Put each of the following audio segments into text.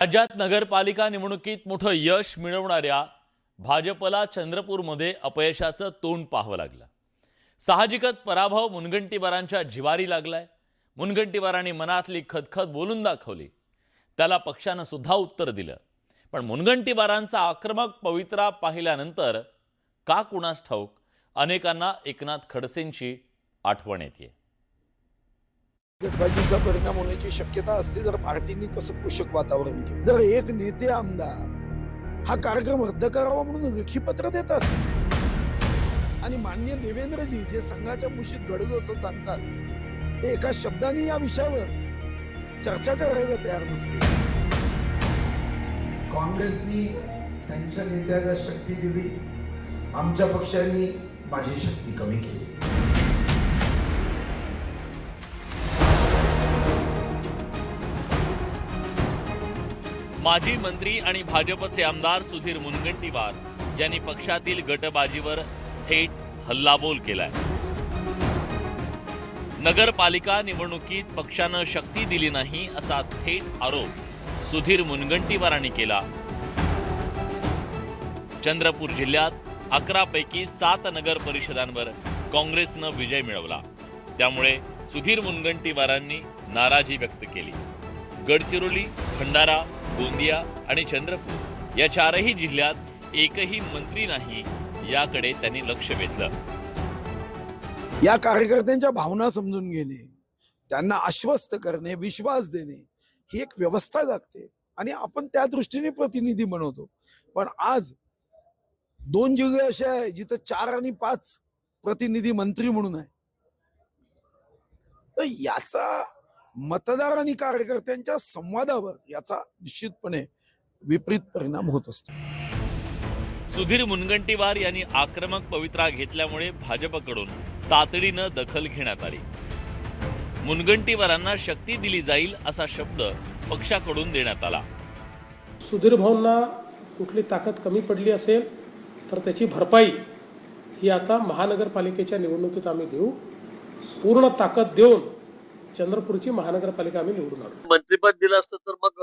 राज्यात नगरपालिका निवडणुकीत मोठं यश मिळवणाऱ्या भाजपला चंद्रपूरमध्ये अपयशाचं तोंड पाहावं लागलं। साहजिकच पराभव मुनगंटीवारांच्या जिवारी लागलाय। मुनगंटीवारांनी मनातली खदखद बोलून दाखवली, त्याला पक्षानं सुद्धा उत्तर दिलं। पण मुनगंटीवारांचा आक्रमक पवित्रा पाहिल्यानंतर का कुणास ठाऊक अनेकांना एकनाथ खडसेंची आठवण येते। गटबाजीचा परिणाम होण्याची शक्यता असते जर पार्टीने तसं पोषक वातावरण केलं। जर एक नेते आमदार हा कार्यक्रम रद्द करावा म्हणून लेखी पत्र देतात आणि माननीय देवेंद्रजी जे संघाच्या मुशीत गडगोसं सांगतात ते एका शब्दाने या विषयावर चर्चा करायला तयार नसते। काँग्रेसनी त्यांच्या नेत्याला शक्ती दिली, आमच्या पक्षाने माझी शक्ती कमी केली। माजी मंत्री आणि भाजपचे आमदार सुधीर मुनगंटीवार यांनी पक्षातील गटबाजीवर थेट हल्लाबोल केलाय। नगरपालिका निवडणुकीत पक्षानं शक्ती दिली नाही असा थेट आरोप सुधीर मुनगंटीवारांनी केला। चंद्रपूर जिल्ह्यात 11 पैकी 7 नगर परिषदांवर काँग्रेसनं विजय मिळवला, त्यामुळे सुधीर मुनगंटीवारांनी नाराजी व्यक्त केली। गडचिरोली, भंडारा, गोंदिया आणि चंद्रपूर या 4ही जिल्ह्यात एकही मंत्री नाही याकडे त्यांनी लक्ष वेधलं। या कार्यकर्त्यांच्या भावना समजून घेणे, त्यांना आश्वस्त करणे, विश्वास देणे ही एक व्यवस्था लागते आणि आपण त्या दृष्टीने प्रतिनिधी बनवतो। पण आज 2 जिल्हे असे आहे जिथे 4 आणि 5 प्रतिनिधी मंत्री म्हणून आहे, तर याचा मतदार आणि कार्यकर्त्यांच्या संवादावर याचा निश्चितपणे विपरीत परिणाम होत असतो। सुधीर मुनगंटीवार यांनी आक्रमक पवित्रा घेतल्यामुळे भाजपकडून तातडीनं दखल घेण्यात आली। मुनगंटीवारांना शक्ती दिली जाईल असा शब्द पक्षाकडून देण्यात आला। सुधीर भाऊंना कुठली ताकद कमी पडली असेल तर त्याची भरपाई ही आता महानगरपालिकेच्या निवडणुकीत आम्ही देऊ। पूर्ण ताकद देऊन चंद्रपूरची महानगरपालिका आम्ही निवडून आणू। मंत्रिपद दिलं असतं तर मग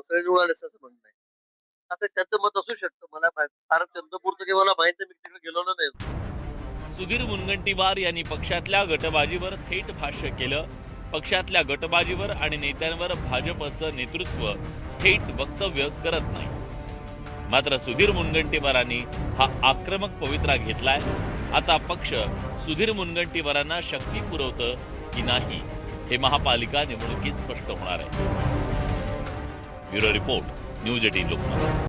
सगळे निवडून आले असं म्हणणं आहे। आता त्याचं मत असू शकतं, मला फार चंद्रपूरचं काही मला माहिती नाही, मी तिकडे गेलो नाही। सुधीर मुनगंटीवार यांनी पक्षातल्या गटबाजीवर थेट भाष्य केलं। पक्षातल्या गटबाजीवर आणि नेत्यांवर भाजपचं नेतृत्व थेट वक्तव्य करत नाही। मात्र सुधीर मुनगंटीवारांनी हा आक्रमक पवित्रा घेतलाय। आता पक्ष सुधीर मुनगंटीवारांना शक्ती पुरवतं की नाही हे महापालिका निवडणुकीत स्पष्ट होणार आहे। Bureau report, news 18 Lokmat.